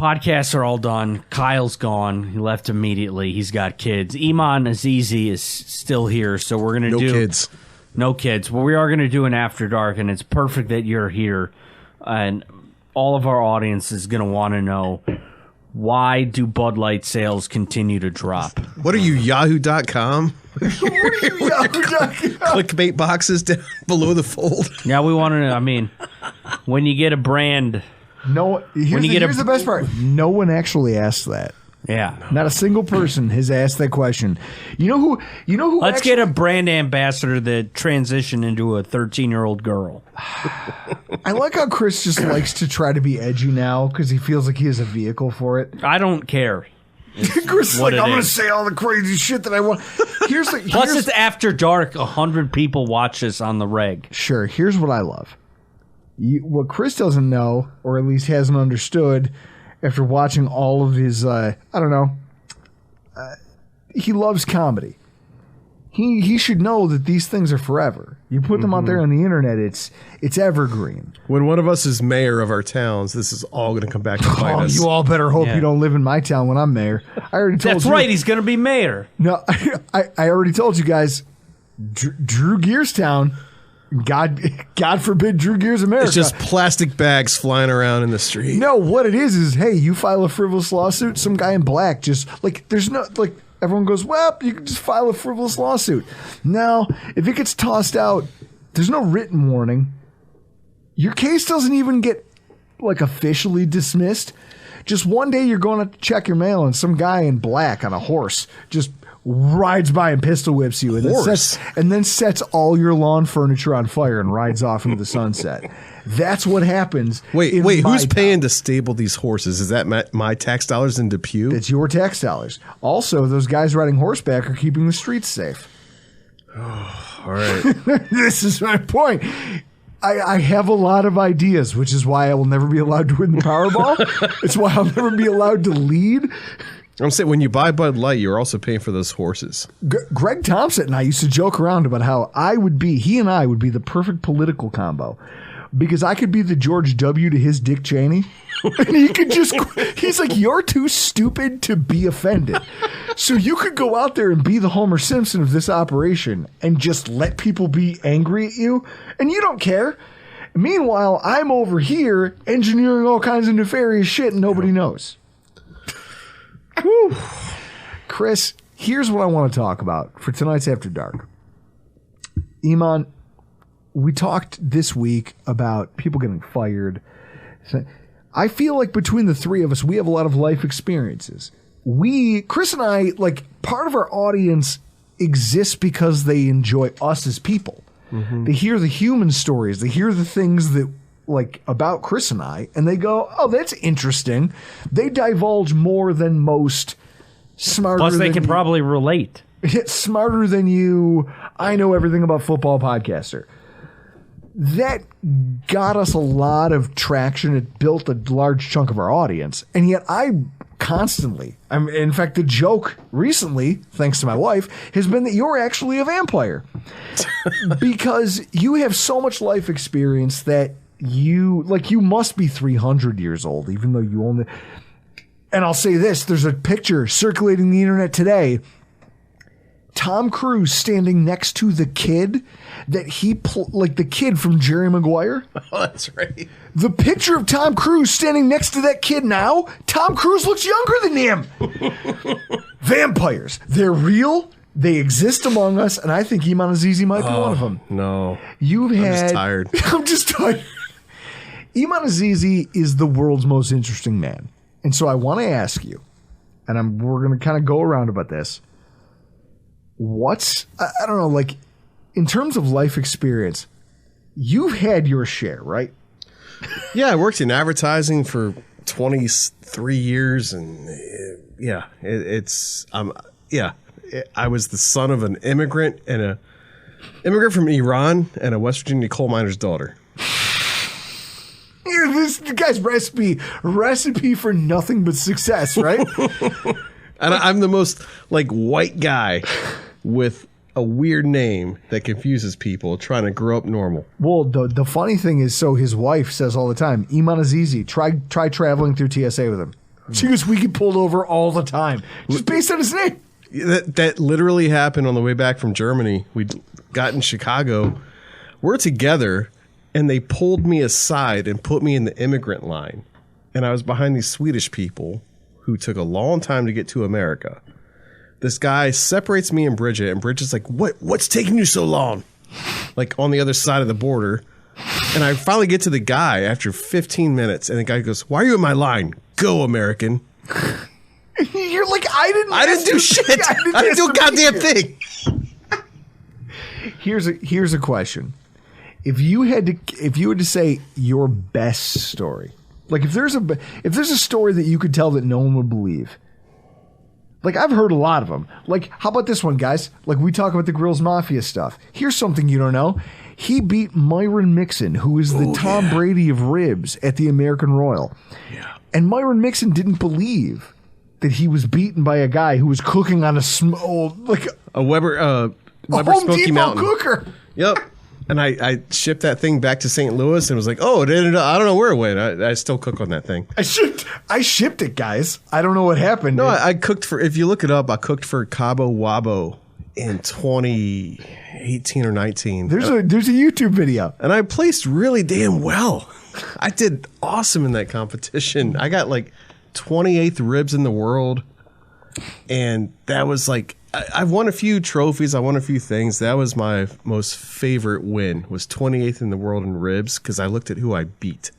podcasts are all done. Kyle's gone. He left immediately. He's got kids. Iman Azizi is still here, so we're going to do... kids. No kids. Well, we are going to do an After Dark, and it's perfect that you're here. And all of our audience is going to want to know, why do Bud Light sales continue to drop? What are you, Yahoo.com? Clickbait boxes down below the fold. Yeah, we want to know. I mean, when you get a brand... Here's the best part. No one actually asked that. Yeah. Not a single person has asked that question. You know who Let's get a brand ambassador that transitioned into a 13-year-old girl. I like how Chris just likes to try to be edgy now because he feels like he has a vehicle for it. I don't care. Chris is like, I'm going to say all the crazy shit that I want. Plus, it's After Dark. 100 people watch this on the reg. Sure. Here's what I love. What Chris doesn't know, or at least hasn't understood, after watching all of his, he loves comedy. He should know that these things are forever. You put them out there on the internet, it's evergreen. When one of us is mayor of our towns, this is all going to come back to bite us. You all better hope you don't live in my town when I'm mayor. I already told you. That's right, he's going to be mayor. No, I already told you guys, Drew Gears Town... God forbid Drew Gears America. It's just plastic bags flying around in the street. No, what it is, hey, you file a frivolous lawsuit, some guy in black just, there's no, everyone goes, well, you can just file a frivolous lawsuit. Now, if it gets tossed out, there's no written warning. Your case doesn't even get, officially dismissed. Just one day you're going to check your mail and some guy in black on a horse just rides by and pistol whips you and then sets all your lawn furniture on fire and rides off into the sunset. That's what happens. Wait, who's paying to stable these horses? Is that my tax dollars in Depew? It's your tax dollars. Also, those guys riding horseback are keeping the streets safe. All right. This is my point. I have a lot of ideas, which is why I will never be allowed to win the Powerball. It's why I'll never be allowed to lead. I'm saying when you buy Bud Light, you're also paying for those horses. Greg Thompson and I used to joke around about how he and I would be the perfect political combo because I could be the George W. to his Dick Cheney. And he's like, you're too stupid to be offended. So you could go out there and be the Homer Simpson of this operation and just let people be angry at you. And you don't care. Meanwhile, I'm over here engineering all kinds of nefarious shit and nobody knows. Whew. Chris, here's what I want to talk about for tonight's After Dark. Iman, we talked this week about people getting fired. I feel like between the three of us, we have a lot of life experiences. Chris and I, part of our audience exists because they enjoy us as people. Mm-hmm. They hear the human stories. They hear the things that about Chris and I, and they go, oh, that's interesting. They divulge more than most. Plus, they can probably relate. Smarter than you. I know everything about football podcaster. That got us a lot of traction. It built a large chunk of our audience. And yet in fact, the joke recently, thanks to my wife, has been that you're actually a vampire. Because you have so much life experience that you must be 300 years old, even though you only... And I'll say this, there's a picture circulating the internet today. Tom Cruise standing next to the kid that the kid from Jerry Maguire. Oh, that's right. The picture of Tom Cruise standing next to that kid now, Tom Cruise looks younger than him. Vampires. They're real. They exist among us, and I think Iman Azizi might be one of them. No. I'm just tired. I'm just tired. Iman Azizi is the world's most interesting man. And so I want to ask you, and we're going to kind of go around about this. I don't know, in terms of life experience, you've had your share, right? Yeah, I worked in advertising for 23 years, and I was the son of an immigrant from Iran and a West Virginia coal miner's daughter. This guy's recipe for nothing but success, right? And I'm the most white guy with a weird name that confuses people trying to grow up normal. Well, the funny thing is, so his wife says all the time, Iman Azizi, try traveling through TSA with him. She goes, we get pulled over all the time. Just based on his name. That literally happened on the way back from Germany. We got in Chicago. We're together, and they pulled me aside and put me in the immigrant line. And I was behind these Swedish people who took a long time to get to America. This guy separates me and Bridget's like, what's taking you so long? Like on the other side of the border. And I finally get to the guy after 15 minutes, and the guy goes, why are you in my line? Go, American. You're like, I didn't do shit. I didn't do a goddamn thing. Here's a question. If you had to say your best story, like if there's a story that you could tell that no one would believe, like I've heard a lot of them. Like, how about this one, guys? Like we talk about the Grills Mafia stuff. Here's something you don't know. He beat Myron Mixon, who is the Tom Brady of ribs at the American Royal. Yeah. And Myron Mixon didn't believe that he was beaten by a guy who was cooking on a Weber Home Smoky Depot Mountain cooker. Yep. And I shipped that thing back to St. Louis and was like, oh, it ended up, I don't know where it went. I still cook on that thing. I shipped it, guys. I don't know what happened. No, I cooked if you look it up, I cooked for Cabo Wabo in 2018 or 19. There's a YouTube video. And I placed really damn well. I did awesome in that competition. I got like 28th ribs in the world. And that was like, I've won a few trophies. I won a few things. That was my most favorite win, was 28th in the world in ribs, because I looked at who I beat.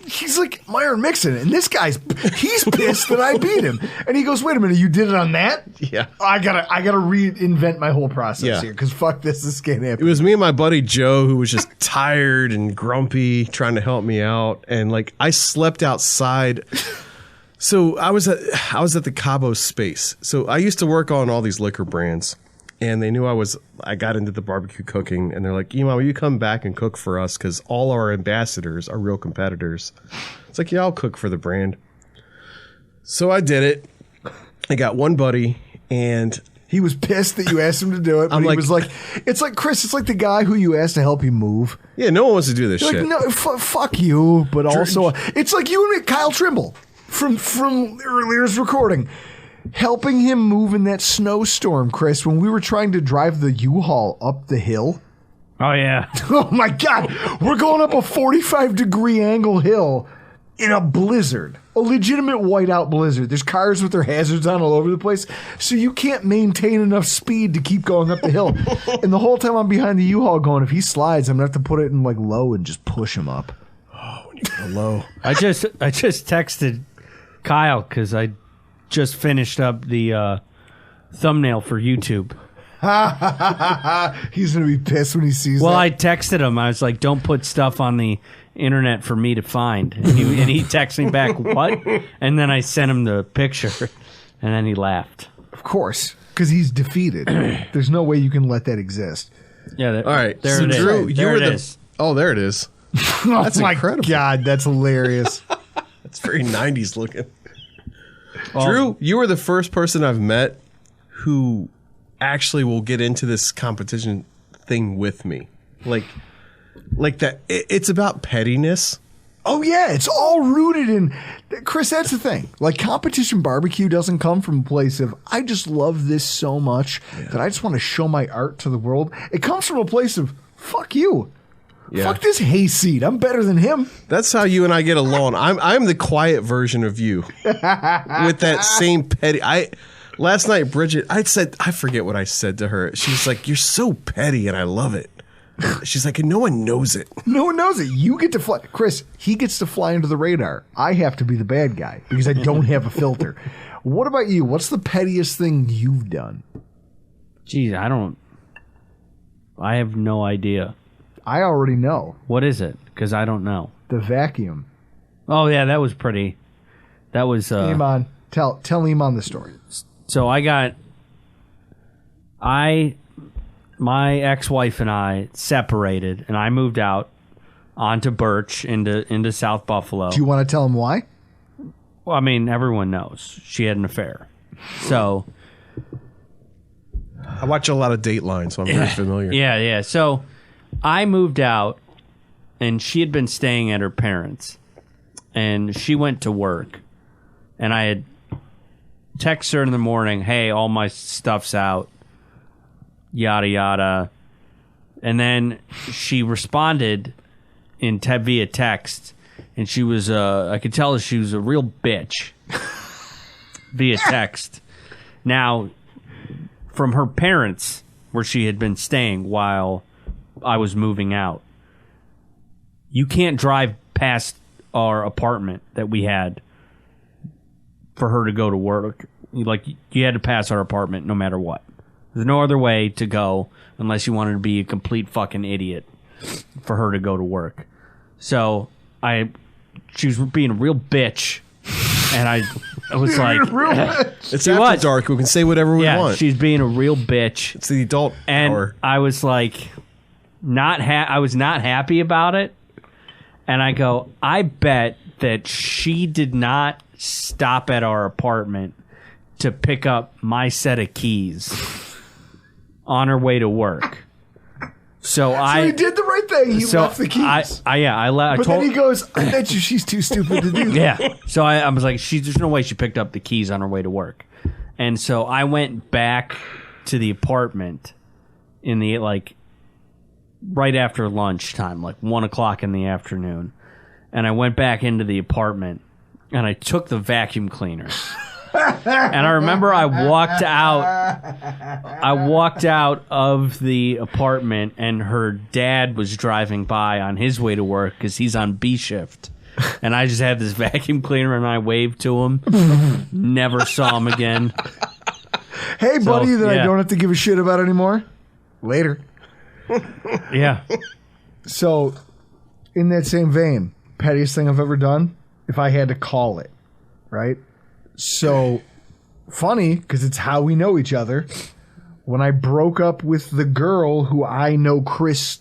He's like, Myron Mixon, and he's pissed that I beat him. And he goes, wait a minute, you did it on that? Yeah. I gotta reinvent my whole process here, because fuck this can't happen. It was me and my buddy Joe, who was just tired and grumpy, trying to help me out. And like, I slept outside. So I was at the Cabo space. So I used to work on all these liquor brands, and they knew I got into the barbecue cooking, and they're like, will you come back and cook for us? Because all our ambassadors are real competitors. It's like, yeah, I'll cook for the brand. So I did it. I got one buddy, and he was pissed that you asked him to do it. But he was like, it's like, Chris, it's like the guy who you asked to help you move. Yeah, no one wants to do this shit. Like, no, fuck you. But also, it's like you and me, Kyle Trimble. From earlier's recording, helping him move in that snowstorm, Chris, when we were trying to drive the U-Haul up the hill. Oh, yeah. Oh, my God. We're going up a 45-degree angle hill in a blizzard, a legitimate whiteout blizzard. There's cars with their hazards on all over the place, so you can't maintain enough speed to keep going up the hill. And the whole time I'm behind the U-Haul going, if he slides, I'm going to have to put it in like low and just push him up. Oh, when you go low. I just texted Kyle, because I just finished up the thumbnail for YouTube. He's going to be pissed when he sees that. Well, I texted him. I was like, don't put stuff on the internet for me to find. And he texted me back, what? And then I sent him the picture, and then he laughed. Of course, because he's defeated. There's no way you can let that exist. Yeah. All right. There so it Drew, is. There it is. Oh, there it is. That's incredible. God, that's hilarious. That's very 90s looking. Drew, you were the first person I've met who actually will get into this competition thing with me. Like that. It's about pettiness. Oh, yeah. It's all rooted in... Chris, that's the thing. Like, competition barbecue doesn't come from a place of, I just love this so much that I just want to show my art to the world. It comes from a place of, fuck you. Yeah. Fuck this hayseed. I'm better than him. That's how you and I get along. I'm the quiet version of you with that same petty. Last night, Bridget, I forget what I said to her. She's like, you're so petty, and I love it. She's like, and no one knows it. No one knows it. You get to fly. Chris, he gets to fly under the radar. I have to be the bad guy because I don't have a filter. What about you? What's the pettiest thing you've done? Geez, I have no idea. I already know. What is it? Because I don't know. The vacuum. Oh, yeah, that was pretty. That was... Iman, tell Iman the story. So my ex-wife and I separated, and I moved out onto Birch into South Buffalo. Do you want to tell him why? Well, I mean, everyone knows. She had an affair. So... I watch a lot of Dateline, so I'm very familiar. Yeah. So... I moved out, and she had been staying at her parents', and she went to work, And I had texted her in the morning, hey, all my stuff's out, yada, yada. And then she responded via text, and she was, I could tell she was a real bitch via text. Now, from her parents, where she had been staying while I was moving out, you can't drive past our apartment that we had for her to go to work. Like, you had to pass our apartment no matter what. There's no other way to go unless you wanted to be a complete fucking idiot for her to go to work. So she was being a real bitch, and I was like, it's after dark. We can say whatever we want. She's being a real bitch. It's the adult hour. I was like, I was not happy about it. And I go, I bet that she did not stop at our apartment to pick up my set of keys on her way to work. So he did the right thing. He left the keys. I left. But then he goes, I bet you she's too stupid to do that. Yeah. So I was like, there's no way she picked up the keys on her way to work. And so I went back to the apartment in the, right after lunchtime, 1 o'clock in the afternoon. And I went back into the apartment, and I took the vacuum cleaner. And I remember I walked out of the apartment, and her dad was driving by on his way to work because he's on B shift. And I just had this vacuum cleaner, and I waved to him. Never saw him again. Hey, buddy, I don't have to give a shit about anymore. Later. Yeah. So, in that same vein, pettiest thing I've ever done, if I had to call it, right? So, funny, because it's how we know each other. When I broke up with the girl who I know Chris,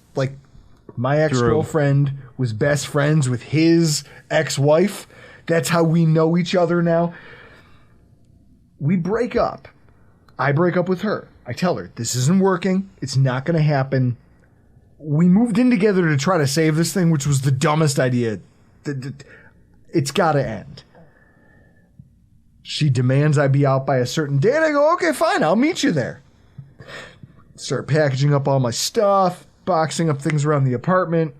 my ex-girlfriend was best friends with his ex-wife. That's how we know each other now. We break up. I break up with her. I tell her, this isn't working. It's not going to happen. We moved in together to try to save this thing, which was the dumbest idea. It's got to end. She demands I be out by a certain day, and I go, okay, fine, I'll meet you there. Start packaging up all my stuff, boxing up things around the apartment.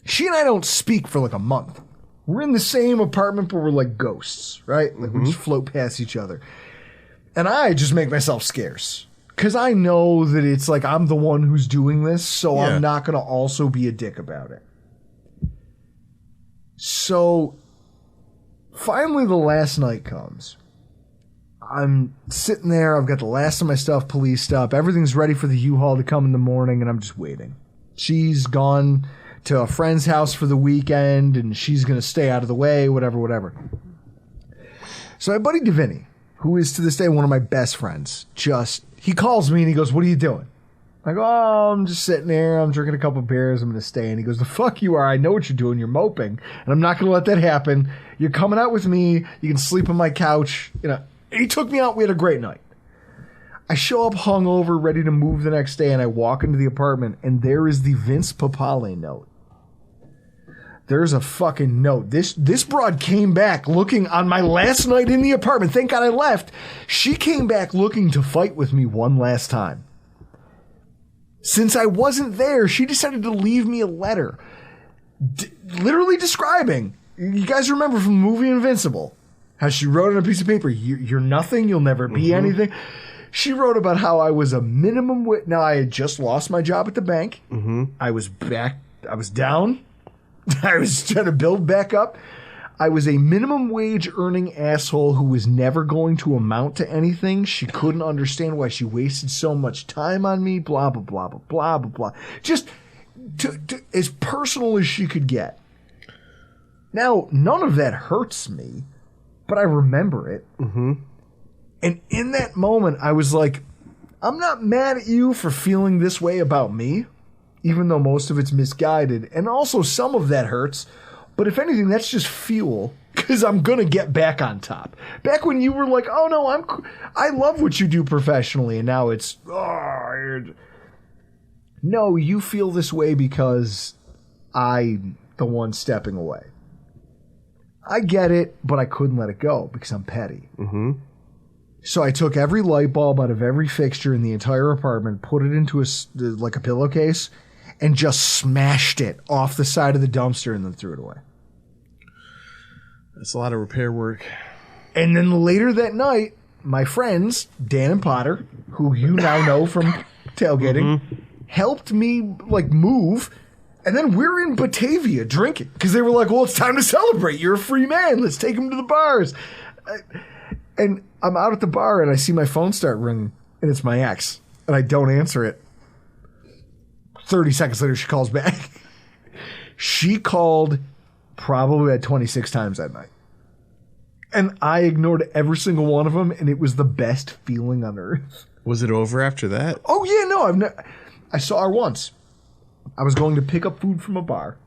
She and I don't speak for a month. We're in the same apartment, but we're like ghosts, right? We just float past each other. And I just make myself scarce. Because I know that it's I'm the one who's doing this, so I'm not going to also be a dick about it. So, finally the last night comes. I'm sitting there, I've got the last of my stuff policed up, everything's ready for the U-Haul to come in the morning, and I'm just waiting. She's gone to a friend's house for the weekend, and she's going to stay out of the way, whatever. So my buddy Davini, who is to this day one of my best friends, he calls me and he goes, what are you doing? I go, oh, I'm just sitting there. I'm drinking a couple beers. I'm going to stay. And he goes, the fuck you are. I know what you're doing. You're moping. And I'm not going to let that happen. You're coming out with me. You can sleep on my couch. And he took me out. We had a great night. I show up hungover, ready to move the next day. And I walk into the apartment. And there is the Vince Papale note. There's a fucking note. This broad came back looking on my last night in the apartment. Thank God I left. She came back looking to fight with me one last time. Since I wasn't there, she decided to leave me a letter. Literally describing, you guys remember from the movie Invincible, how she wrote on a piece of paper, you're nothing, you'll never be anything. She wrote about how I was a minimum wage. Now, I had just lost my job at the bank. I was back. I was down. I was trying to build back up. I was a minimum wage earning asshole who was never going to amount to anything. She couldn't understand why she wasted so much time on me, blah, blah, blah, blah, blah, blah, blah. Just as personal as she could get. Now, none of that hurts me, but I remember it. And in that moment, I was like, I'm not mad at you for feeling this way about me, even though most of it's misguided. And also some of that hurts. But if anything, that's just fuel, because I'm going to get back on top. Back when you were like, oh, no, I love what you do professionally, and now it's, no, you feel this way because I'm the one stepping away. I get it, but I couldn't let it go because I'm petty. Mm-hmm. So I took every light bulb out of every fixture in the entire apartment, put it into a pillowcase, and just smashed it off the side of the dumpster and then threw it away. That's a lot of repair work. And then later that night, my friends, Dan and Potter, who you now know from tailgating, helped me move. And then we're in Batavia drinking because they were like, well, it's time to celebrate. You're a free man. Let's take him to the bars. And I'm out at the bar and I see my phone start ringing and it's my ex. And I don't answer it. 30 seconds later, she calls back. She called probably about 26 times that night. And I ignored every single one of them, and it was the best feeling on earth. Was it over after that? Oh, yeah, no. I saw her once. I was going to pick up food from a bar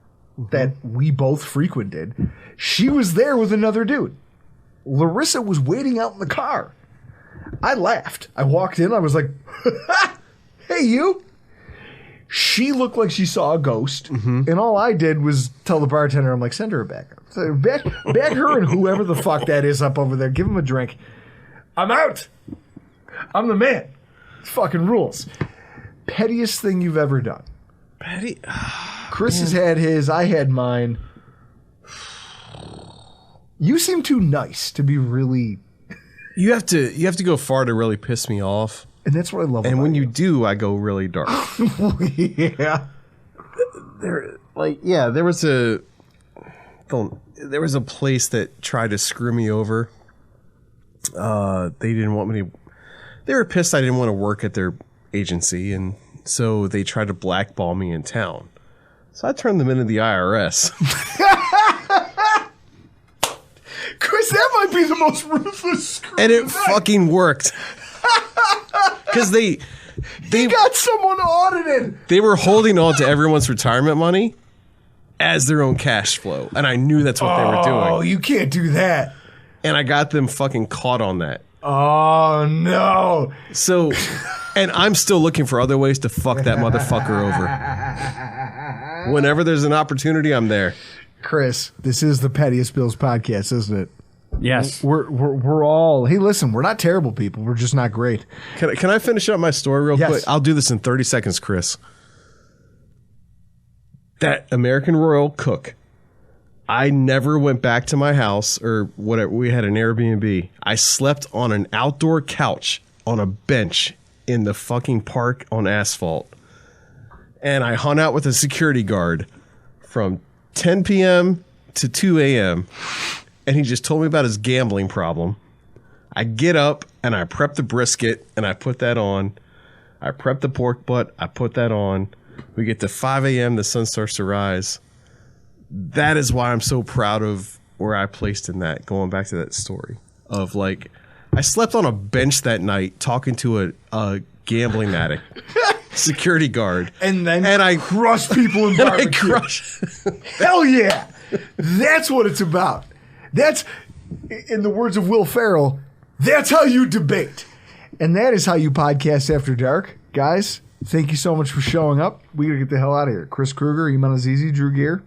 that we both frequented. She was there with another dude. Larissa was waiting out in the car. I laughed. I walked in. I was like, hey, you. She looked like she saw a ghost, and all I did was tell the bartender, I'm like, send her back. So back her and whoever the fuck that is up over there. Give him a drink. I'm out. I'm the man. It's fucking rules. Pettiest thing you've ever done. Petty? Chris has had his. I had mine. You seem too nice to be really... You have to go far to really piss me off. And that's what I love. And when you do, I go really dark. Yeah. There was a place that tried to screw me over. They didn't want me to. They were pissed I didn't want to work at their agency, and so they tried to blackball me in town. So I turned them into the IRS. Chris, that might be the most ruthless screw. And it fucking worked. Because they got someone audited. They were holding on to everyone's retirement money as their own cash flow. And I knew that's what they were doing. Oh, you can't do that. And I got them fucking caught on that. Oh, no. So, and I'm still looking for other ways to fuck that motherfucker over. Whenever there's an opportunity, I'm there. Chris, this is the Pettiest Bills podcast, isn't it? Yes. We're all... Hey, listen, we're not terrible people. We're just not great. Can I finish up my story real quick? I'll do this in 30 seconds, Chris. That American Royal cook, I never went back to my house or whatever. We had an Airbnb. I slept on an outdoor couch on a bench in the fucking park on asphalt. And I hung out with a security guard from 10 p.m. to 2 a.m., and he just told me about his gambling problem. I get up and I prep the brisket and I put that on. I prep the pork butt. I put that on. We get to 5 a.m. The sun starts to rise. That is why I'm so proud of where I placed in that. Going back to that story of I slept on a bench that night talking to a gambling addict, security guard, and I crush people in barbecue. Hell yeah, that's what it's about. That's, in the words of Will Ferrell, that's how you debate. And that is how you podcast after dark. Guys, thank you so much for showing up. We got to get the hell out of here. Chris Kruger, Iman Azizi, Drew Gear.